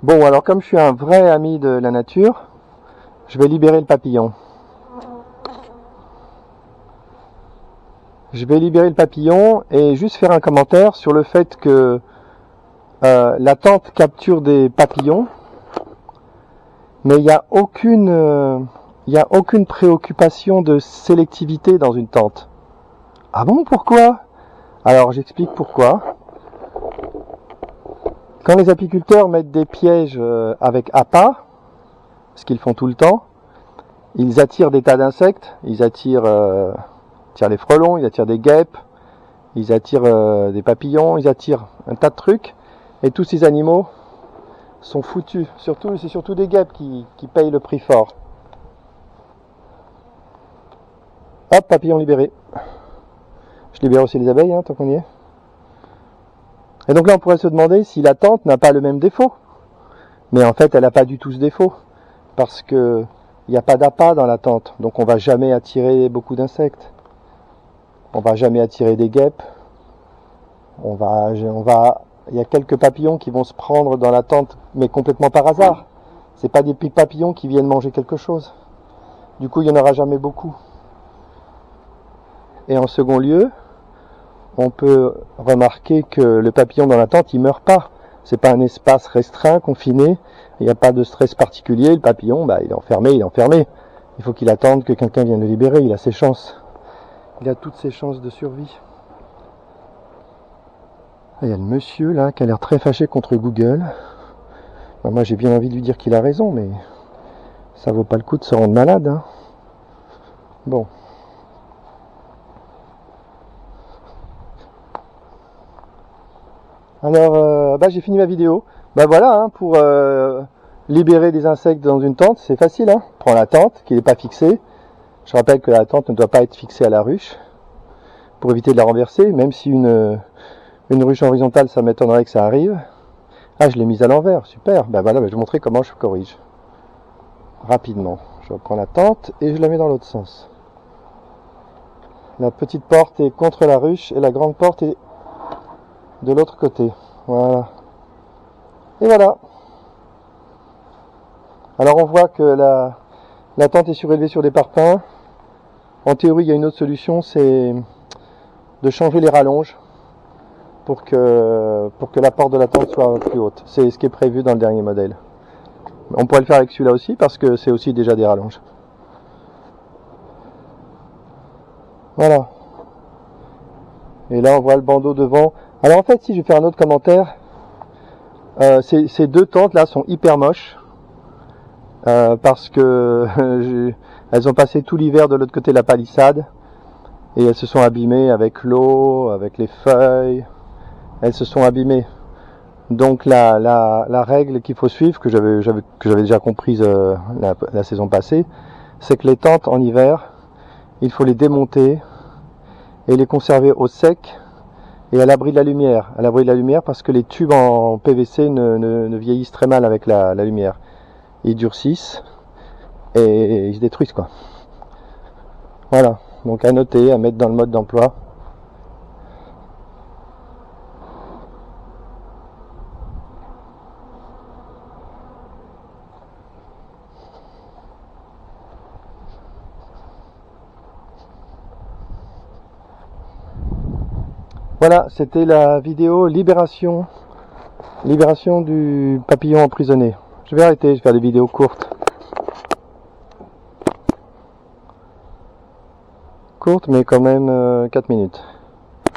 Bon, alors comme je suis un vrai ami de la nature, je vais libérer le papillon. Je vais libérer le papillon et juste faire un commentaire sur le fait que la tente capture des papillons, mais il n'y a aucune préoccupation de sélectivité dans une tente. Ah bon, pourquoi? Alors j'explique pourquoi. Quand les apiculteurs mettent des pièges avec appât, ce qu'ils font tout le temps, ils attirent des tas d'insectes, ils attirent les frelons, ils attirent des guêpes, ils attirent des papillons, ils attirent un tas de trucs, et tous ces animaux sont foutus. C'est surtout des guêpes qui payent le prix fort. Hop, papillon libéré. Je libère aussi les abeilles, tant qu'on y est. Et donc là, on pourrait se demander si la tente n'a pas le même défaut. Mais en fait, elle n'a pas du tout ce défaut. Parce que il n'y a pas d'appât dans la tente. Donc on ne va jamais attirer beaucoup d'insectes. On ne va jamais attirer des guêpes. Il y a quelques papillons qui vont se prendre dans la tente, mais complètement par hasard. C'est pas des papillons qui viennent manger quelque chose. Du coup, il n'y en aura jamais beaucoup. Et en second lieu, on peut remarquer que le papillon dans la tente, il meurt pas. C'est pas un espace restreint, confiné. Il n'y a pas de stress particulier. Le papillon, il est enfermé, Il faut qu'il attende que quelqu'un vienne le libérer. Il a ses chances. Il a toutes ses chances de survie. Il y a le monsieur là qui a l'air très fâché contre Google. Moi j'ai bien envie de lui dire qu'il a raison, mais ça vaut pas le coup de se rendre malade. Bon. Alors, j'ai fini ma vidéo. Voilà, pour libérer des insectes dans une tente, c'est facile. Prends la tente qui n'est pas fixée. Je rappelle que la tente ne doit pas être fixée à la ruche pour éviter de la renverser, même si une ruche horizontale, ça m'étonnerait que ça arrive. Ah, je l'ai mise à l'envers, super. Je vais vous montrer comment je corrige. Rapidement. Je reprends la tente et je la mets dans l'autre sens. La petite porte est contre la ruche et la grande porte est de l'autre côté. Voilà. Et voilà. Alors on voit que la tente est surélevée sur des parpaings. En théorie, il y a une autre solution, c'est de changer les rallonges pour que la porte de la tente soit plus haute. C'est ce qui est prévu dans le dernier modèle. On pourrait le faire avec celui-là aussi parce que c'est aussi déjà des rallonges. Voilà. Et là on voit le bandeau devant. Alors en fait, si je vais faire un autre commentaire, ces deux tentes là sont hyper moches parce que elles ont passé tout l'hiver de l'autre côté de la palissade et elles se sont abîmées avec l'eau, avec les feuilles. Elles se sont abîmées. Donc la règle qu'il faut suivre, que j'avais déjà comprise la saison passée, c'est que les tentes en hiver, il faut les démonter et les conserver au sec et à l'abri de la lumière. À l'abri de la lumière parce que les tubes en PVC ne vieillissent très mal avec la lumière. Ils durcissent et ils se détruisent quoi. Voilà, donc à noter, à mettre dans le mode d'emploi. Voilà, c'était la vidéo libération du papillon emprisonné. Je vais arrêter, je vais faire des vidéos courtes. Courtes mais quand même 4 minutes.